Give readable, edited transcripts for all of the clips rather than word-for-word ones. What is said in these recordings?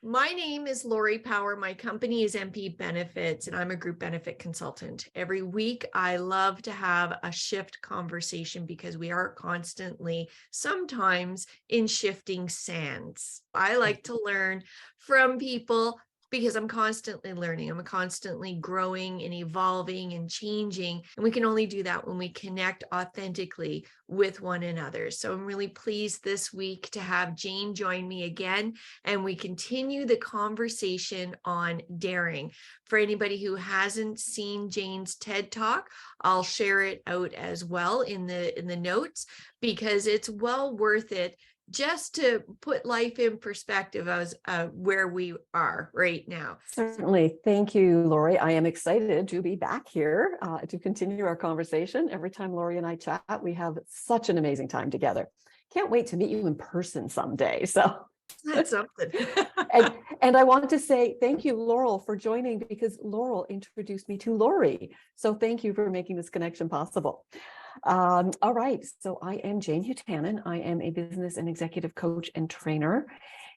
My name is Lori Power. My company is MP Benefits, and I'm a group benefit consultant. Every week, I love to have a shift conversation because we are constantly, sometimes, in shifting sands. I like to learn from people because I'm constantly learning. I'm constantly growing and evolving and changing. And we can only do that when we connect authentically with one another. So I'm really pleased this week to have Jayne join me again, and we continue the conversation on daring. For anybody who hasn't seen Jayne's TED Talk, I'll share it out as well in the notes, because it's well worth it just to put life in perspective as where we are right now. Certainly. Thank you, Lori. I am excited to be back here to continue our conversation. Every time Lori and I chat, we have such an amazing time together. Can't wait to meet you in person someday. So That's something. and I want to say thank you, Laurel, for joining, because Laurel introduced me to Lori. So thank you for making this connection possible. All right. So I am Jayne Huhtanen. I am a business and executive coach and trainer,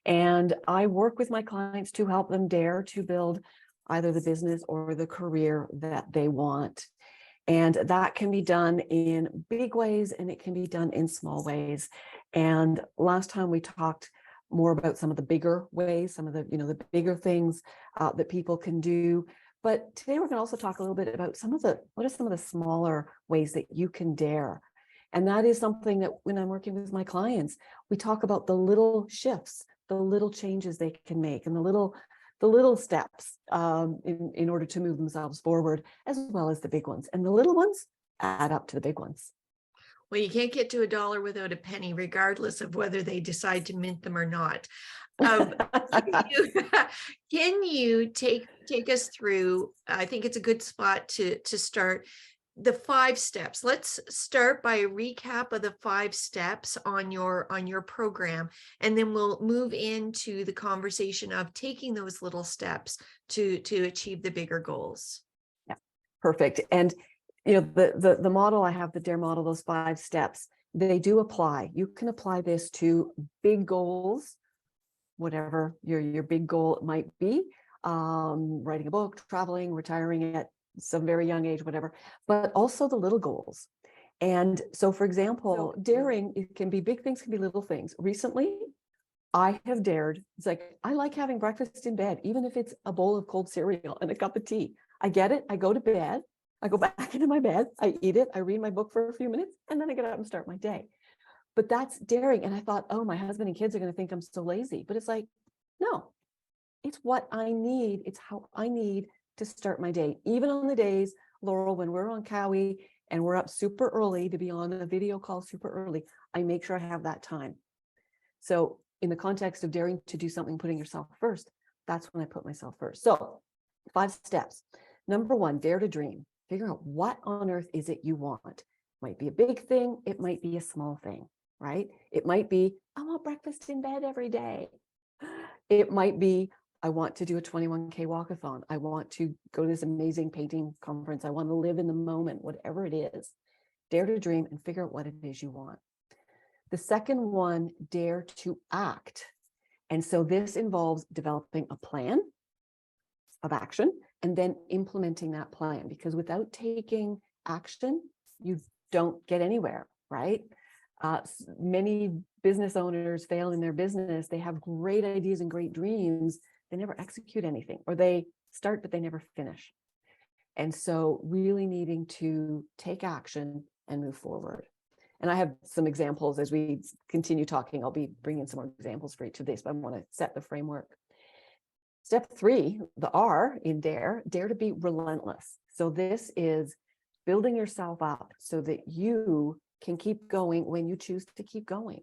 and I work with my clients to help them dare to build either the business or the career that they want. And that can be done in big ways, and it can be done in small ways. And last time we talked more about some of the bigger ways, some of the, the bigger things that people can do. But today we're going to also talk a little bit about what are some of the smaller ways that you can dare. And that is something that when I'm working with my clients, we talk about the little shifts, the little changes they can make, and the little steps in order to move themselves forward, as well as the big ones. And the little ones add up to the big ones. Well, you can't get to $1 without a penny, regardless of whether they decide to mint them or not. Can you take us through? I think it's a good spot to start the 5 steps. Let's start by a recap of the 5 steps on your program, and then we'll move into the conversation of taking those little steps to achieve the bigger goals. Yeah, perfect. And the model I have, the DARE model, those 5 steps, they do apply. You can apply this to big goals, whatever your big goal might be, writing a book, traveling, retiring at some very young age, whatever, but also the little goals. And so, for example, daring, it can be big things, can be little things. Recently, I have dared, it's like, I like having breakfast in bed, even if it's a bowl of cold cereal and a cup of tea. I get it. I go to bed. I go back into my bed. I eat it. I read my book for a few minutes, and then I get up and start my day. But that's daring. And I thought, oh, my husband and kids are going to think I'm so lazy. But it's like, no, it's what I need. It's how I need to start my day. Even on the days, Laurel, when we're on Cowie and we're up super early to be on a video call super early, I make sure I have that time. So in the context of daring to do something, putting yourself first, that's when I put myself first. So 5 steps. Number 1, dare to dream. Figure out what on earth is it you want. It might be a big thing. It might be a small thing, right? It might be, I want breakfast in bed every day. It might be, I want to do a 21K walkathon. I want to go to this amazing painting conference. I want to live in the moment, whatever it is. Dare to dream and figure out what it is you want. The second one, dare to act. And so this involves developing a plan of action and then implementing that plan, because without taking action, you don't get anywhere, right? Many business owners fail in their business. They have great ideas and great dreams. They never execute anything, or they start, but they never finish. And so really needing to take action and move forward. And I have some examples as we continue talking. I'll be bringing some more examples for each of these, but I want to set the framework. Step 3, the R in dare to be relentless. So this is building yourself up so that you can keep going when you choose to keep going.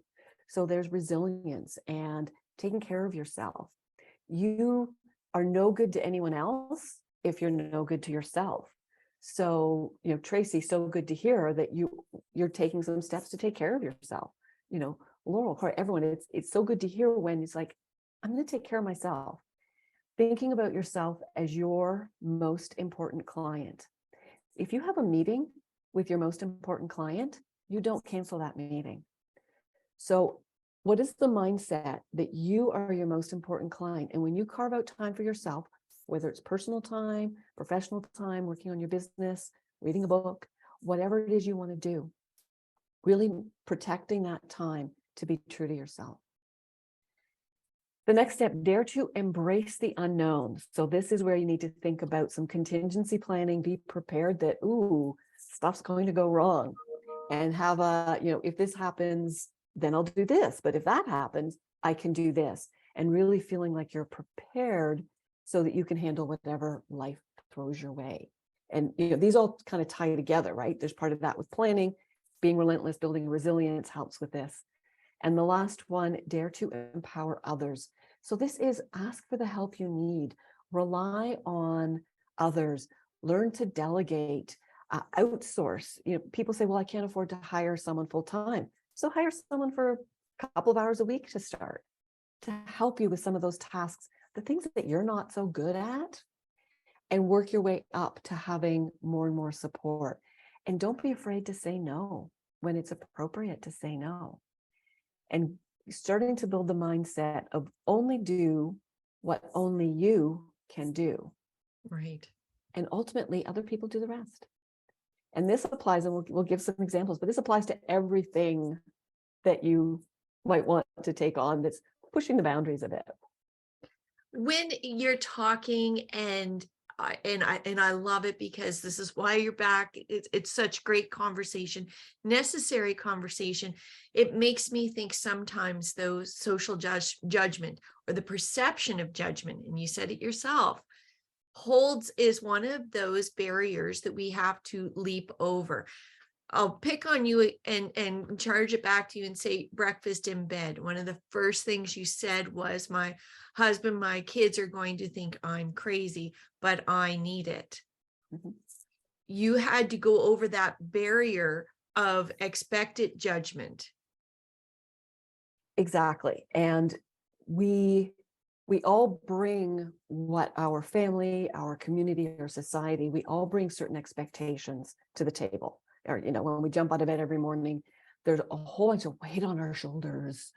So there's resilience and taking care of yourself. You are no good to anyone else if you're no good to yourself. So, Tracy, so good to hear that you're taking some steps to take care of yourself. Laurel, Corey, everyone, it's so good to hear when it's like, I'm going to take care of myself. Thinking about yourself as your most important client. If you have a meeting with your most important client, you don't cancel that meeting. So What is the mindset that you are your most important client? And when you carve out time for yourself, whether it's personal time, professional time, working on your business, reading a book, whatever it is you want to do, really protecting that time to be true to yourself. The next step, dare to embrace the unknown. So this is where you need to think about some contingency planning, be prepared that, ooh, stuff's going to go wrong, and have a, if this happens, then I'll do this. But if that happens, I can do this. And really feeling like you're prepared so that you can handle whatever life throws your way. And these all kind of tie together, right? There's part of that with planning, being relentless, building resilience helps with this. And the last one, dare to empower others. So this is ask for the help you need, rely on others, learn to delegate, outsource. People say, well, I can't afford to hire someone full time. So hire someone for a couple of hours a week to start, to help you with some of those tasks, the things that you're not so good at, and work your way up to having more and more support. And don't be afraid to say no when it's appropriate to say no. And starting to build the mindset of only do what only you can do. Right. And ultimately, other people do the rest. And this applies, and we'll give some examples, but this applies to everything that you might want to take on that's pushing the boundaries a bit. When you're talking, and I love it, because this is why you're back. It's such great conversation, necessary conversation. It makes me think sometimes those social judgment, or the perception of judgment, and you said it yourself, is one of those barriers that we have to leap over. I'll pick on you and charge it back to you and say breakfast in bed. One of the first things you said was, my husband, my kids are going to think I'm crazy, but I need it. Mm-hmm. You had to go over that barrier of expected judgment. Exactly. And we all bring what our family, our community, our society, we all bring certain expectations to the table. Or, when we jump out of bed every morning, there's a whole bunch of weight on our shoulders.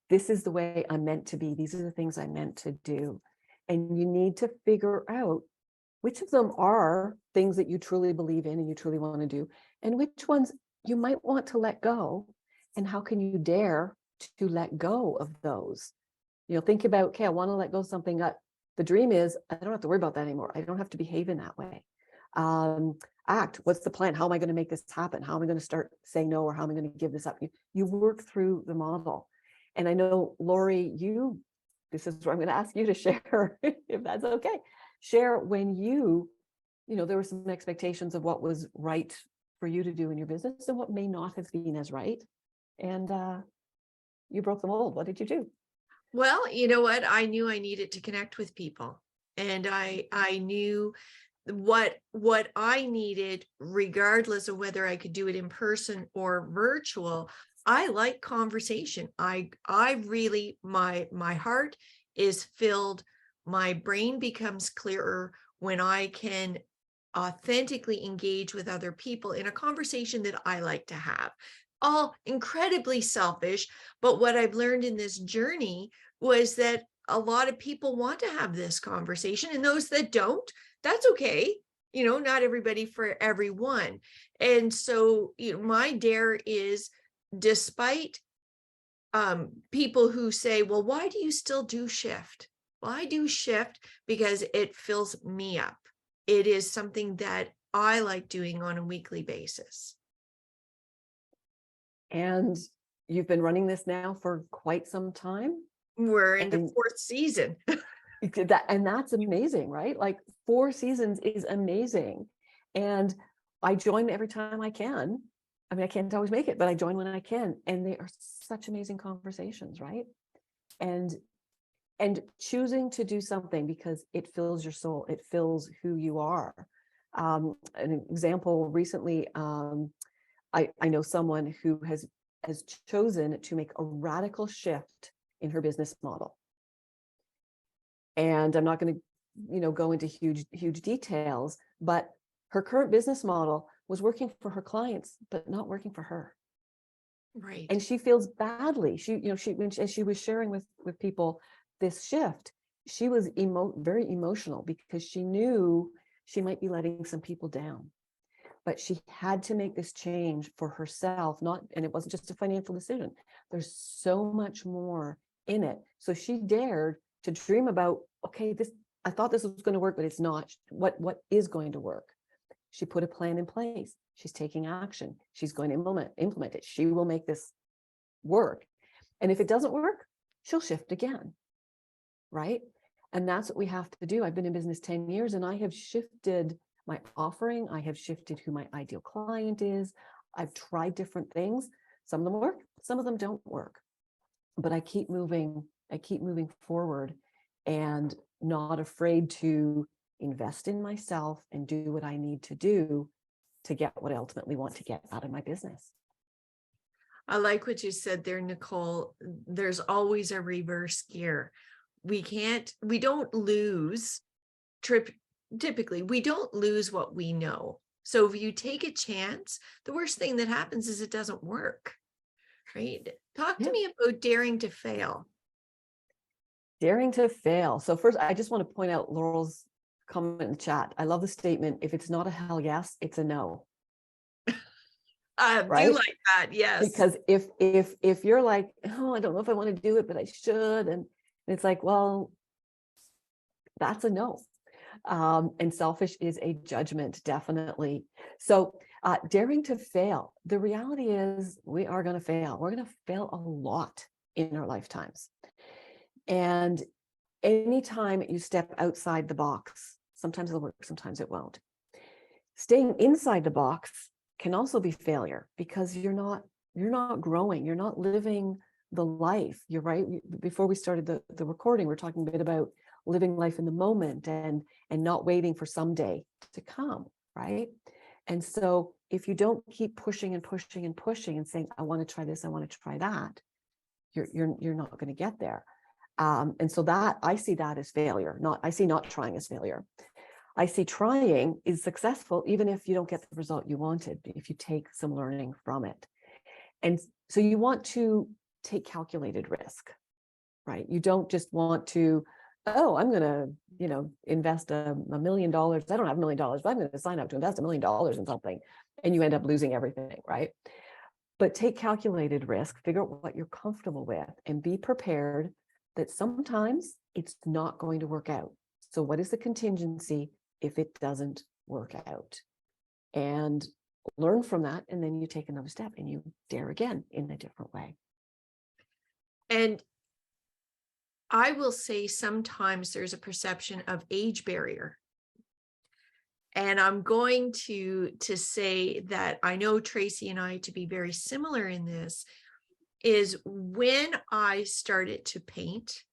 This is the way I'm meant to be. These are the things I'm meant to do. And you need to figure out which of them are things that you truly believe in and you truly want to do, and which ones you might want to let go, and how can you dare to let go of those. Think about, okay, I want to let go of something that the dream is, I don't have to worry about that anymore. I don't have to behave in that way. Act, what's the plan? How am I going to make this happen? How am I going to start saying no, or how am I going to give this up? You work through the model. And I know, Lori, this is where I'm going to ask you to share, if that's okay. Share when there were some expectations of what was right for you to do in your business and what may not have been as right. And you broke the mold. What did you do? Well, you know what? I knew I needed to connect with people, and I knew what I needed, regardless of whether I could do it in person or virtual. I like conversation. I really, my heart is filled. My brain becomes clearer when I can authentically engage with other people in a conversation that I like to have. All incredibly selfish, but what I've learned in this journey was that a lot of people want to have this conversation, and those that don't, that's okay. Not everybody for everyone. And so, my dare is, despite people who say, well, why do you still do SHifT? Well, I do SHifT because it fills me up. It is something that I like doing on a weekly basis. And you've been running this now for quite some time. We're in the fourth season. And that's amazing, right? Like 4 seasons is amazing. And I join every time I can. I mean, I can't always make it, but I join when I can. And they are such amazing conversations, right? And choosing to do something because it fills your soul, it fills who you are. An example recently, I know someone who has chosen to make a radical shift in her business model. And I'm not going to, go into huge details, but her current business model was working for her clients, but not working for her. Right. And she feels badly. As she was sharing with people this shift, she was very emotional because she knew she might be letting some people down. But she had to make this change for herself, and it wasn't just a financial decision. There's so much more in it. So she dared to dream about, okay, I thought this was going to work, but it's not. What is going to work? She put a plan in place. She's taking action. She's going to implement it. She will make this work. And if it doesn't work, she'll shift again. Right? And that's what we have to do. I've been in business 10 years and I have shifted my offering. I have shifted who my ideal client is. I've tried different things. Some of them work, some of them don't work. But I keep moving forward and not afraid to invest in myself and do what I need to do to get what I ultimately want to get out of my business. I like what you said there, Nicole. There's always a reverse gear. We don't lose typically, we don't lose what we know. So if you take a chance, the worst thing that happens is it doesn't work, right? Talk to me about daring to fail. Daring to fail. So first, I just want to point out Laurel's comment in the chat. I love the statement, if it's not a hell yes, it's a no. I do like that, yes. Because if you're like, oh, I don't know if I want to do it, but I should, and it's like, well, that's a no. And selfish is a judgment, definitely. So daring to fail. The reality is we are going to fail. We're going to fail a lot in our lifetimes. And anytime you step outside the box, sometimes it'll work, sometimes it won't. Staying inside the box can also be failure because you're not growing, you're not living the life. You're right. Before we started the recording, we're talking a bit about living life in the moment and not waiting for someday to come, right? And so if you don't keep pushing and pushing and pushing and saying, I want to try this, I want to try that, you're not going to get there. And so that I see that as failure. I see not trying as failure. I see trying is successful even if you don't get the result you wanted, if you take some learning from it. And so you want to take calculated risk, right? You don't just want to, oh, I'm going to, invest $1 million. I don't have $1 million, but I'm going to sign up to invest $1 million in something. And you end up losing everything, right? But take calculated risk, figure out what you're comfortable with, and be prepared that sometimes it's not going to work out. So what is the contingency if it doesn't work out? And learn from that. And then you take another step and you dare again in a different way. And I will say sometimes there's a perception of age barrier. And I'm going to say that I know Tracy and I to be very similar in this, is when I started to paint,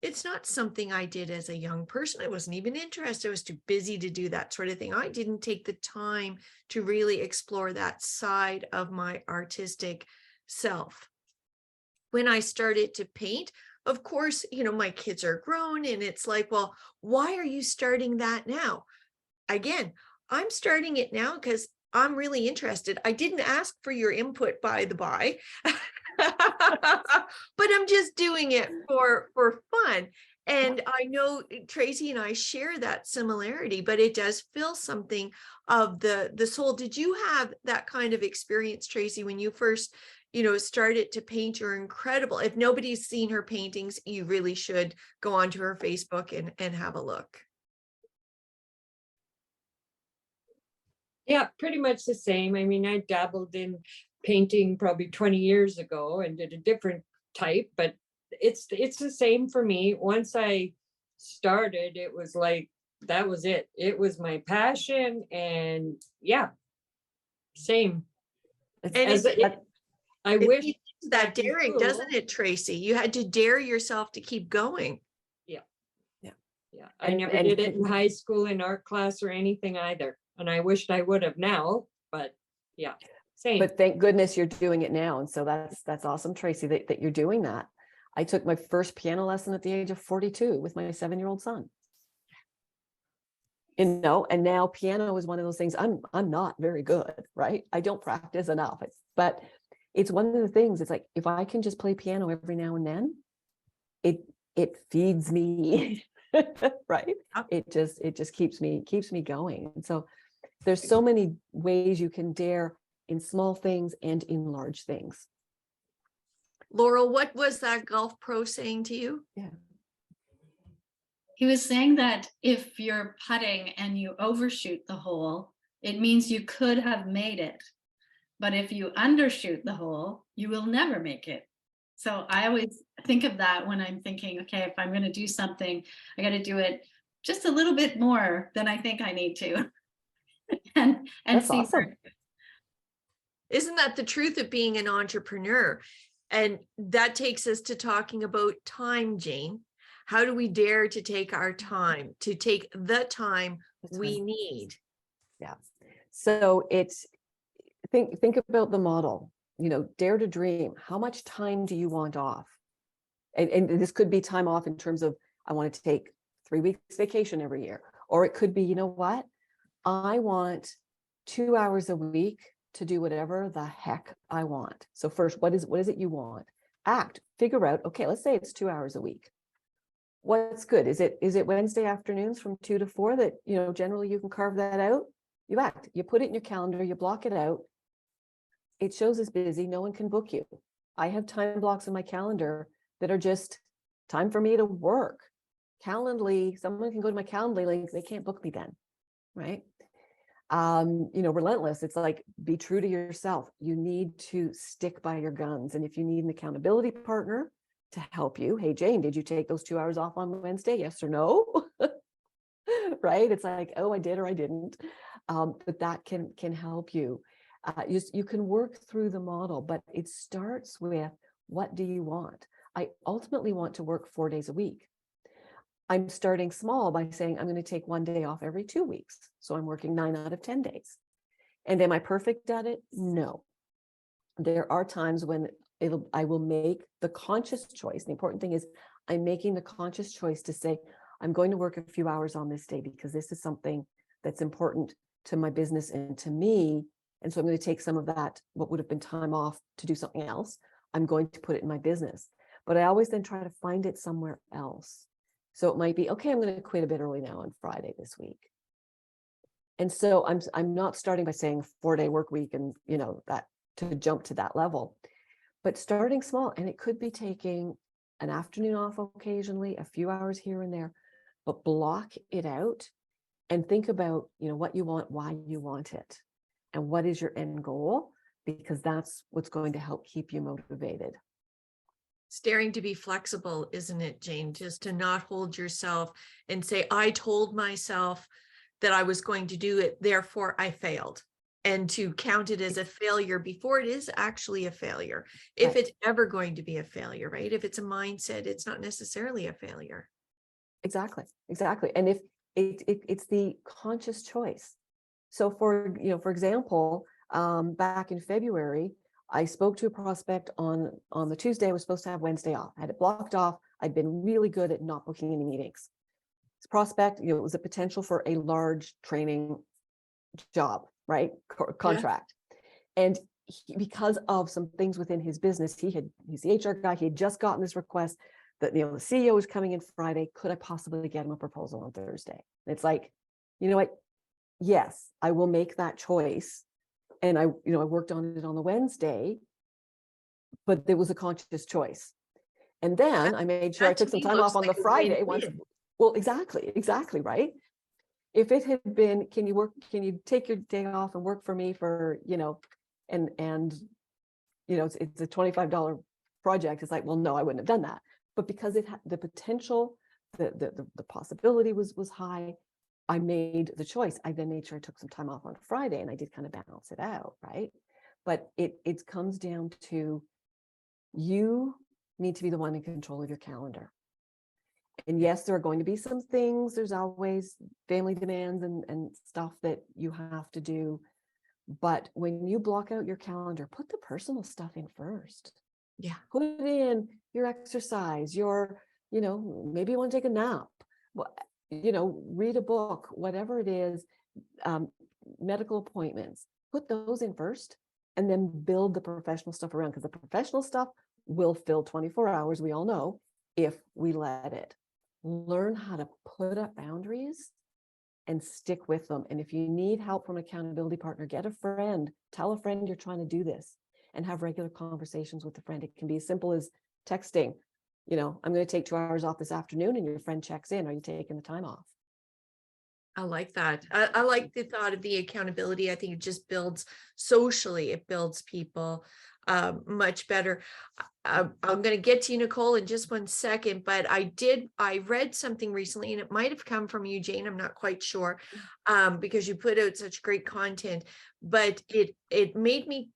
it's not something I did as a young person. I wasn't even interested. I was too busy to do that sort of thing. I didn't take the time to really explore that side of my artistic self. When I started to paint, of course, my kids are grown and it's like, well, why are you starting that now? Again, I'm starting it now because I'm really interested. I didn't ask for your input, by the by, but I'm just doing it for fun. And I know Tracy and I share that similarity, but it does fill something of the soul. Did you have that kind of experience, Tracy, when you first, started to paint? You're incredible. If nobody's seen her paintings, you really should go onto her Facebook and have a look. Yeah, pretty much the same. I mean, I dabbled in painting probably 20 years ago and did a different type, but it's the same for me. Once I started, it was like, that was it. It was my passion, and yeah, same. I wish that daring, doesn't it, Tracy? You had to dare yourself to keep going. Yeah. I never did it in high school in art class or anything either. And I wished I would have now, but yeah, same. But thank goodness you're doing it now. And so that's awesome, Tracy, that you're doing that. I took my first piano lesson at the age of 42 with my 7-year-old son. And now piano is one of those things I'm not very good, right? I don't practice enough, but it's one of the things, it's like, if I can just play piano every now and then, it feeds me, right? It just keeps me going. And so there's so many ways you can dare in small things and in large things. Laurel, what was that golf pro saying to you? Yeah. He was saying that if you're putting and you overshoot the hole, it means you could have made it. But if you undershoot the hole, you will never make it. So I always think of that when I'm thinking, okay, if I'm going to do something, I got to do it just a little bit more than I think I need to. and That's see awesome. Isn't that the truth of being an entrepreneur? And that takes us to talking about time, Jayne. How do we dare to take our time, to take the time we need? Yeah. So it's, think about the model, dare to dream. How much time do you want off? And this could be time off in terms of, I want to take 3 weeks vacation every year, or it could be, you know what? I want 2 hours a week to do whatever the heck I want. So first, what is it you want? Act, figure out, okay, let's say it's 2 hours a week. What's good? Is it Wednesday afternoons from 2 to 4 that, generally you can carve that out? You act, you put it in your calendar, you block it out. It shows it's busy, no one can book you. I have time blocks in my calendar that are just time for me to work. Calendly, someone can go to my Calendly link, they can't book me then, right? Relentless. It's like, be true to yourself. You need to stick by your guns. And if you need an accountability partner to help you, hey, Jayne, did you take those 2 hours off on Wednesday? Yes or no? Right? It's like, oh, I did or I didn't. But that can help you. You can work through the model, but it starts with, what do you want? I ultimately want to work 4 days a week. I'm starting small by saying I'm going to take 1 day off every 2 weeks. So I'm working 9 out of 10 days. And am I perfect at it? No. There are times when I will make the conscious choice. The important thing is I'm making the conscious choice to say, I'm going to work a few hours on this day because this is something that's important to my business and to me. And so I'm going to take some of that, what would have been time off, to do something else. I'm going to put it in my business. But I always then try to find it somewhere else. So it might be, okay, I'm going to quit a bit early now on Friday this week. And so I'm not starting by saying 4-day work week and, that to jump to that level, but starting small. And it could be taking an afternoon off occasionally, a few hours here and there, but block it out and think about, what you want, why you want it, and what is your end goal, because that's what's going to help keep you motivated. It's daring to be flexible, isn't it, Jayne? Just to not hold yourself and say, I told myself that I was going to do it, therefore I failed. And to count it as a failure before it is actually a failure. If it's ever going to be a failure, right? If it's a mindset, it's not necessarily a failure. Exactly. And if it's the conscious choice. So for example, back in February, I spoke to a prospect on the Tuesday. I was supposed to have Wednesday off. I had it blocked off. I'd been really good at not booking any meetings. This prospect, it was a potential for a large training job, right? Contract. Yeah. And because of some things within his business, he's the HR guy. He had just gotten this request that, the CEO was coming in Friday. Could I possibly get him a proposal on Thursday? And it's like, you know what? Yes, I will make that choice. And I worked on it on the Wednesday, but there was a conscious choice. And then I made sure I took some time off on the Friday. Well, exactly, right? If it had been, can you take your day off and work for me for, and it's a $25 project. It's like, well, no, I wouldn't have done that. But because it had the potential, the possibility was high, I made the choice. I then made sure I took some time off on Friday, and I did kind of balance it out, right? But it comes down to, you need to be the one in control of your calendar. And yes, there are going to be some things. There's always family demands and stuff that you have to do. But when you block out your calendar, put the personal stuff in first. Yeah. Put in your exercise, maybe you want to take a nap. Well, read a book, whatever it is, medical appointments, put those in first. and then build the professional stuff around, because the professional stuff will fill 24 hours, we all know, if we let it. Learn how to put up boundaries and stick with them. And if you need help from an accountability partner, get a friend, tell a friend you're trying to do this, and have regular conversations with a friend. It can be as simple as texting, you know, I'm going to take 2 hours off this afternoon, and your friend checks in, are you taking the time off? I like that. I like the thought of the accountability. I think it just builds socially, it builds people much better. I'm going to get to you, Nicole, in just 1 second, but I read something recently, and it might have come from you, Jayne. I'm not quite sure, because you put out such great content, but it made me,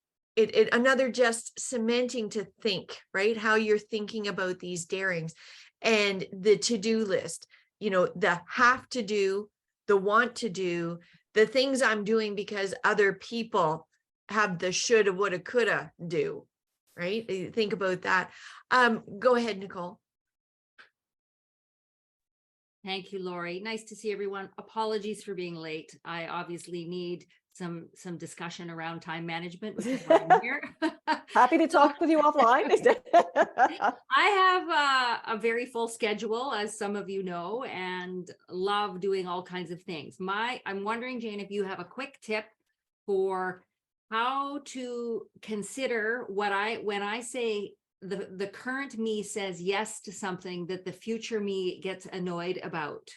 another just cementing to think, right? How you're thinking about these darings and the to-do list, you know, the have to do, the want to do, the things I'm doing because other people have the shoulda, woulda, coulda do, right? Think about that. Go ahead, Nicole. Thank you, Lori. Nice to see everyone. Apologies for being late. I obviously need some discussion around time management, which is why I'm here. Happy to talk with you offline. I have a very full schedule, as some of you know, and love doing all kinds of things. I'm wondering, Jayne, if you have a quick tip for how to consider when I say the current me says yes to something that the future me gets annoyed about.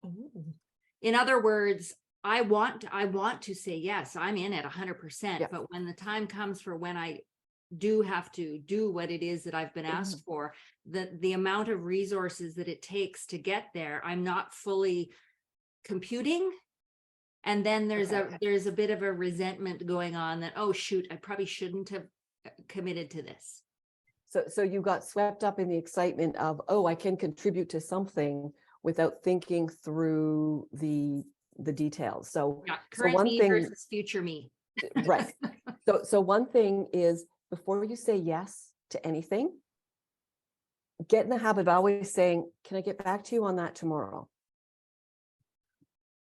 Ooh. In other words, I want to say yes, I'm in at 100%, Yeah. but when the time comes for when I do have to do what it is that I've been asked for, the amount of resources that it takes to get there, I'm not fully computing. And then there's a bit of a resentment going on that, oh shoot, I probably shouldn't have committed to this. So you got swept up in the excitement of, oh, I can contribute to something without thinking through the details. So, Yeah, so current one me thing, versus future me. right. So one thing is, before you say yes to anything, get in the habit of always saying, can I get back to you on that tomorrow?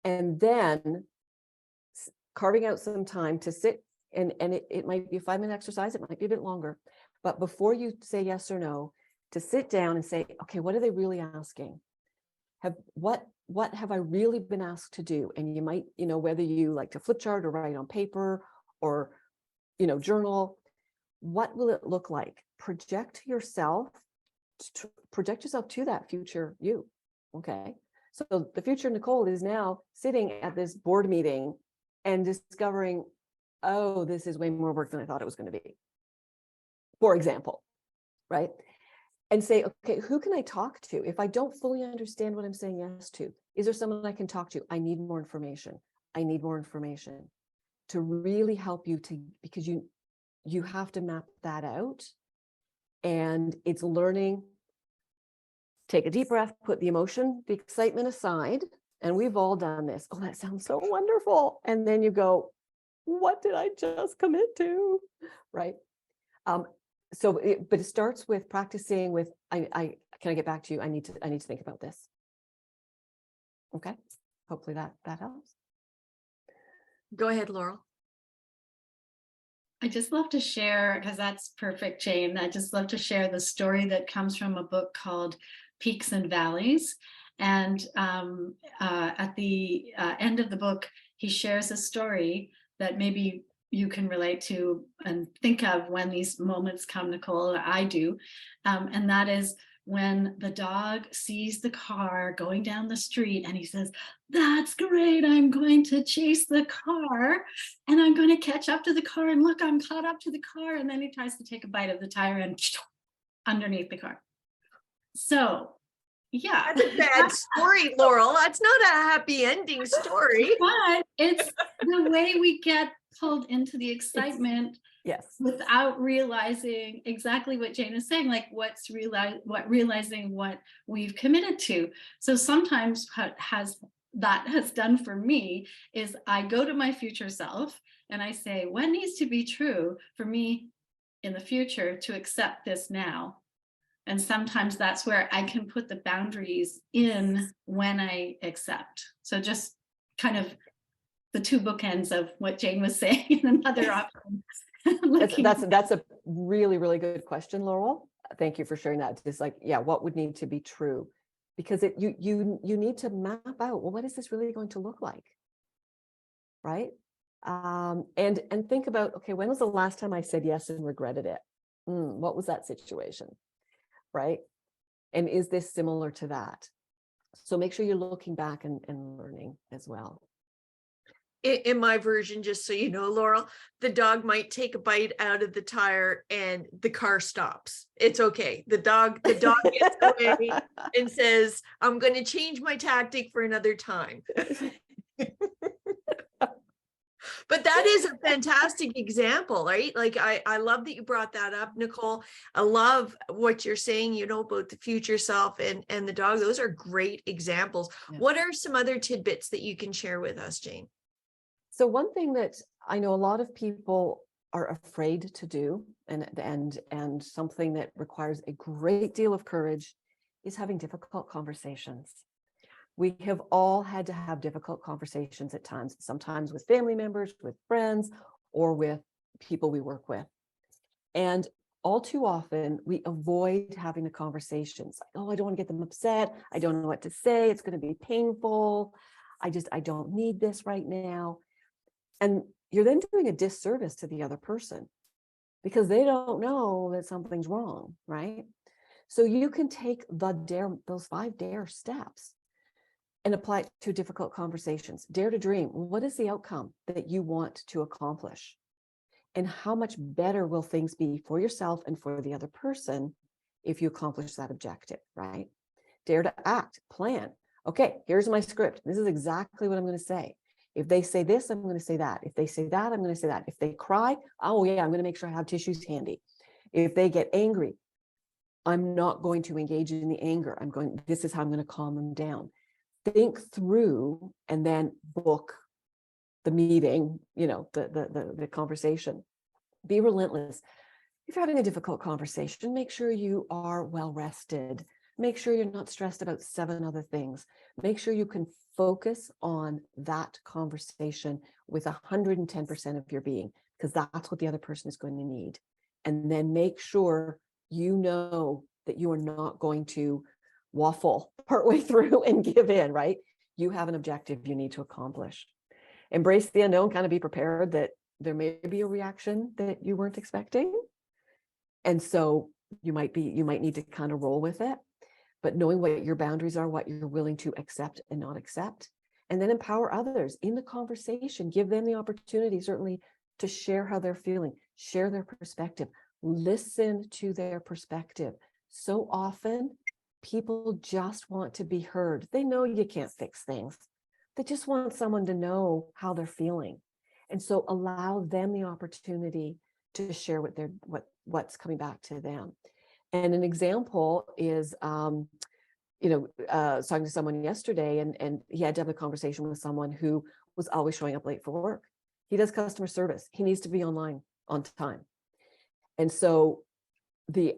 And then carving out some time to sit, and it might be a 5-minute exercise, it might be a bit longer, but before you say yes or no, to sit down and say, okay, what are they really asking? What have I really been asked to do? And you might, you know, whether you like to flip chart or write on paper or, you know, journal, what will it look like? Project yourself to that future you. Okay. So the future Nicole is now sitting at this board meeting and discovering, oh, this is way more work than I thought it was going to be, for example, right? And say, okay, who can I talk to? If I don't fully understand what I'm saying yes to, is there someone I can talk to? I need more information. I need more information to really help you because you have to map that out. And it's learning, take a deep breath, put the emotion, the excitement aside. And we've all done this. Oh, that sounds so wonderful. And then you go, what did I just commit to? Right. But it starts with practicing with, can I get back to you? I need to think about this. Okay. Hopefully that helps. Go ahead, Laurel. I just love to share, because that's perfect, Jayne. I just love to share the story that comes from a book called Peaks and Valleys. And at the end of the book, he shares a story that maybe you can relate to and think of when these moments come, Nicole, or I do. And that is when the dog sees the car going down the street and he says, that's great, I'm going to chase the car and I'm going to catch up to the car, and look, I'm caught up to the car. And then he tries to take a bite of the tire and underneath the car. So yeah, That's a bad story, Laurel. That's not a happy ending story. but it's the way we get pulled into the excitement. Yes. Without realizing exactly what Jayne is saying, like realizing what we've committed to. So sometimes what has done for me is I go to my future self and I say, what needs to be true for me in the future to accept this now? And sometimes that's where I can put the boundaries in when I accept. So just kind of the two bookends of what Jayne was saying. Another option. That's a really, really good question, Laurel. Thank you for sharing that. Just like, yeah, what would need to be true? Because you need to map out, well, what is this really going to look like? Right? And think about, okay, when was the last time I said yes and regretted it? What was that situation? Right? And is this similar to that? So make sure you're looking back and learning as well. In my version, just so you know, Laurel, the dog might take a bite out of the tire and the car stops. It's okay. The dog gets away and says, I'm going to change my tactic for another time. But that is a fantastic example, right? Like, I love that you brought that up, Nicole. I love what you're saying, you know, about the future self and the dog. Those are great examples. Yeah. What are some other tidbits that you can share with us, Jayne? So one thing that I know a lot of people are afraid to do, and something that requires a great deal of courage, is having difficult conversations. We have all had to have difficult conversations at times, sometimes with family members, with friends, or with people we work with. And all too often, we avoid having the conversations. Oh, I don't want to get them upset. I don't know what to say. It's going to be painful. I don't need this right now. And you're then doing a disservice to the other person because they don't know that something's wrong, right? So you can take those 5 dare steps and apply it to difficult conversations. Dare to dream. What is the outcome that you want to accomplish? And how much better will things be for yourself and for the other person if you accomplish that objective, right? Dare to act, plan. Okay, here's my script. This is exactly what I'm going to say. If they say this, I'm going to say that. If they say that, I'm going to say that. If they cry, oh yeah, I'm going to make sure I have tissues handy. If they get angry, I'm not going to engage in the anger. This is how I'm going to calm them down. Think through and then book the meeting, you know, the conversation. Be relentless. If you're having a difficult conversation, make sure you are well rested. Make sure you're not stressed about 7 other things. Make sure you can focus on that conversation with 110% of your being, because that's what the other person is going to need. And then make sure you know that you are not going to waffle partway through and give in, right? You have an objective you need to accomplish. Embrace the unknown, kind of be prepared that there may be a reaction that you weren't expecting. And so you might need to kind of roll with it. But knowing what your boundaries are, what you're willing to accept and not accept, and then empower others in the conversation, give them the opportunity, certainly, to share how they're feeling, share their perspective, listen to their perspective. So often, people just want to be heard. They know you can't fix things. They just want someone to know how they're feeling. And so allow them the opportunity to share what's coming back to them. And an example is, talking to someone yesterday, and he had to have a conversation with someone who was always showing up late for work. He does customer service. He needs to be online on time. And so the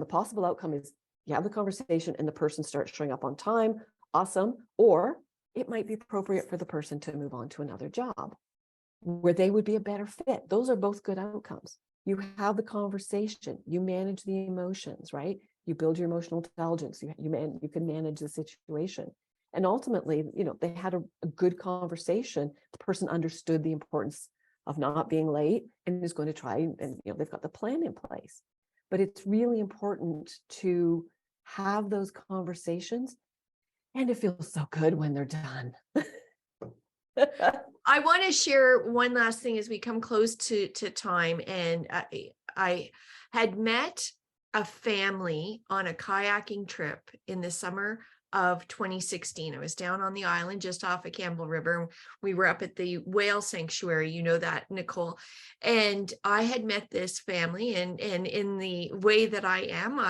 possible outcome is you have the conversation and the person starts showing up on time. Awesome. Or it might be appropriate for the person to move on to another job where they would be a better fit. Those are both good outcomes. You have the conversation, you manage the emotions, right? You build your emotional intelligence, you can manage the situation. And ultimately, they had a good conversation. The person understood the importance of not being late and is going to try, and they've got the plan in place. But it's really important to have those conversations, and it feels so good when they're done. I want to share one last thing as we come close to time. And I had met a family on a kayaking trip in the summer of 2016. I was down on the island just off of Campbell River. We were up at the whale sanctuary, you know that, Nicole. And I had met this family, and in the way that I am,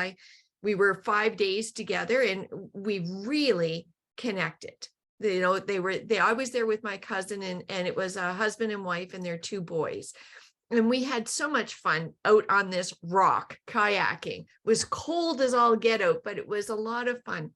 we were 5 days together, and we really connected. I was there with my cousin, and it was a husband and wife and their 2 boys. And we had so much fun out on this rock kayaking. It was cold as all get out, but it was a lot of fun.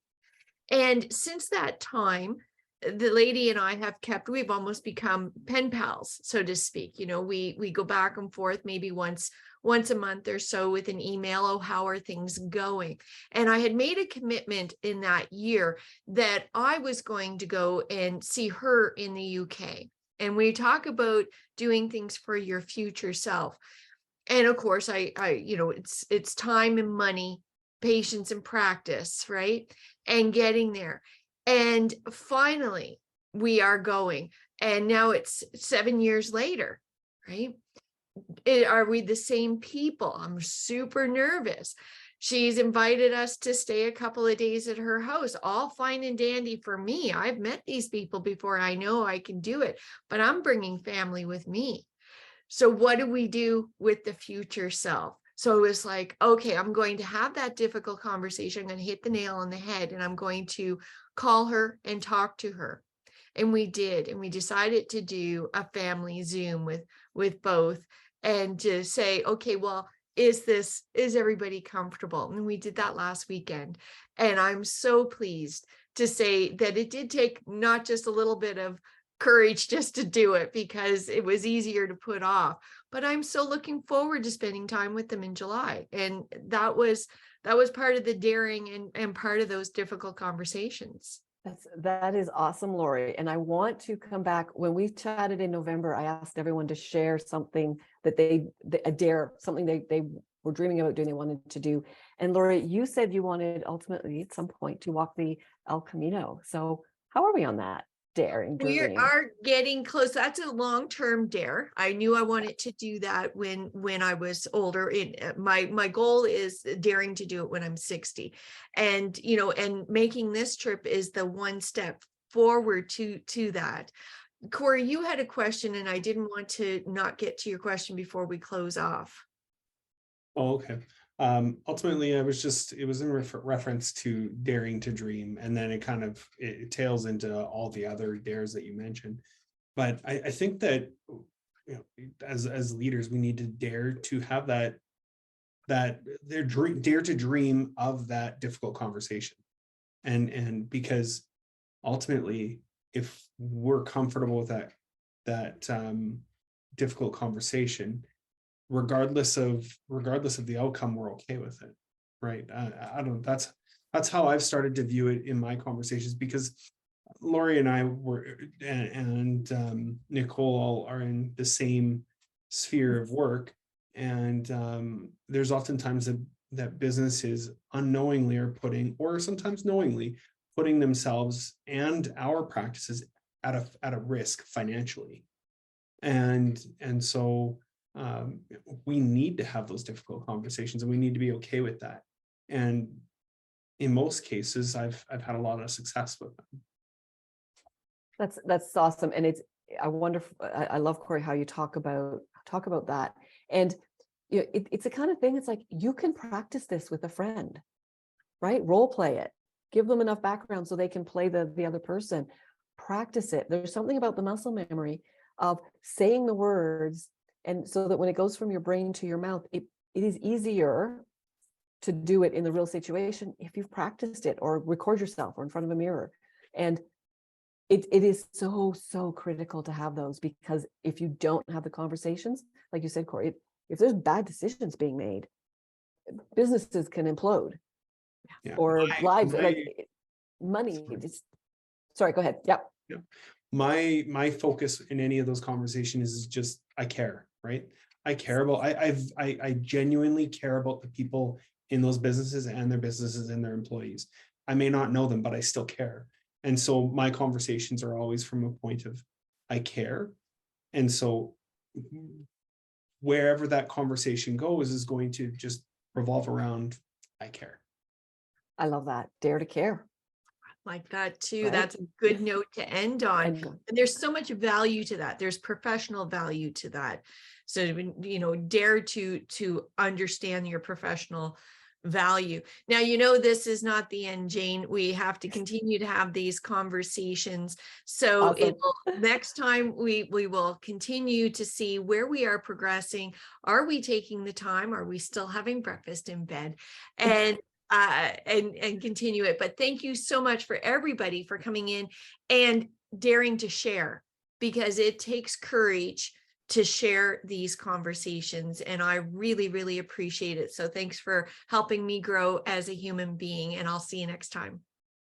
And since that time, the lady and I have kept, we've almost become pen pals, so to speak. You know, we go back and forth maybe once a month or so with an email. Oh, how are things going? And I had made a commitment in that year that I was going to go and see her in the UK. And we talk about doing things for your future self. And of course, I you know, it's time and money, patience and practice, right? And getting there. And finally, we are going. And now it's 7 years later, right? Are we the same people? I'm super nervous. She's invited us to stay a couple of days at her house, all fine and dandy for me. I've met these people before. I know I can do it, but I'm bringing family with me. So what do we do with the future self? So it was like, okay, I'm going to have that difficult conversation. I'm going to hit the nail on the head, and I'm going to call her and talk to her. And we did, and we decided to do a family Zoom with both, and to say, okay, well, is everybody comfortable? And we did that last weekend. And I'm so pleased to say that it did take not just a little bit of courage just to do it, because it was easier to put off, but I'm so looking forward to spending time with them in July. And that was part of the daring and part of those difficult conversations. That is awesome, Lori. And I want to come back. When we chatted in November, I asked everyone to share something that a dare, something they were dreaming about doing, they wanted to do. And Lori, you said you wanted ultimately at some point to walk the El Camino. So how are we on that daring We dream? are getting close. That's a long-term dare. I knew I wanted to do that when I was older. My goal is daring to do it when I'm 60. And, you know, and making this trip is the one step forward to that. Corey, you had a question, and I didn't want to not get to your question before we close off. Oh, okay. Ultimately, it was in reference to daring to dream, and then it tails into all the other dares that you mentioned. But I think that, you know, as leaders, we need to dare to have dare to dream of that difficult conversation, and because ultimately, if we're comfortable with that difficult conversation, regardless of the outcome, we're okay with it, right? I don't. That's how I've started to view it in my conversations, because Lori and I and Nicole all are in the same sphere of work, and there's oftentimes that businesses unknowingly are putting, or sometimes knowingly, putting themselves and our practices at a risk financially, and so. We need to have those difficult conversations, and we need to be okay with that. And in most cases, I've had a lot of success with them. That's awesome. And I love, Corey, how you talk about that. And you know, it's the kind of thing, it's like, you can practice this with a friend, right? Role play it, give them enough background so they can play the other person, practice it. There's something about the muscle memory of saying the words. And so that when it goes from your brain to your mouth, it is easier to do it in the real situation if you've practiced it, or record yourself, or in front of a mirror. And it is so critical to have those, because if you don't have the conversations, like you said, Corey, if there's bad decisions being made, businesses can implode, or lives, like money. Sorry, go ahead. Yep. Yeah. My focus in any of those conversations is just, I care, right? I care about, I genuinely care about the people in those businesses and their businesses and their employees. I may not know them, but I still care. And so my conversations are always from a point of, I care. And so wherever that conversation goes is going to just revolve around, I care. I love that. Dare to care. Like that too. Right? That's a good note to end on. And there's so much value to that. There's professional value to that. So, you know, dare to understand your professional value. Now, you know, this is not the end, Jayne. We have to continue to have these conversations. So awesome. Next time we will continue to see where we are progressing. Are we taking the time? Are we still having breakfast in bed? And and continue it. But thank you so much for everybody for coming in and daring to share, because it takes courage to share these conversations. And I really, really appreciate it. So thanks for helping me grow as a human being, and I'll see you next time.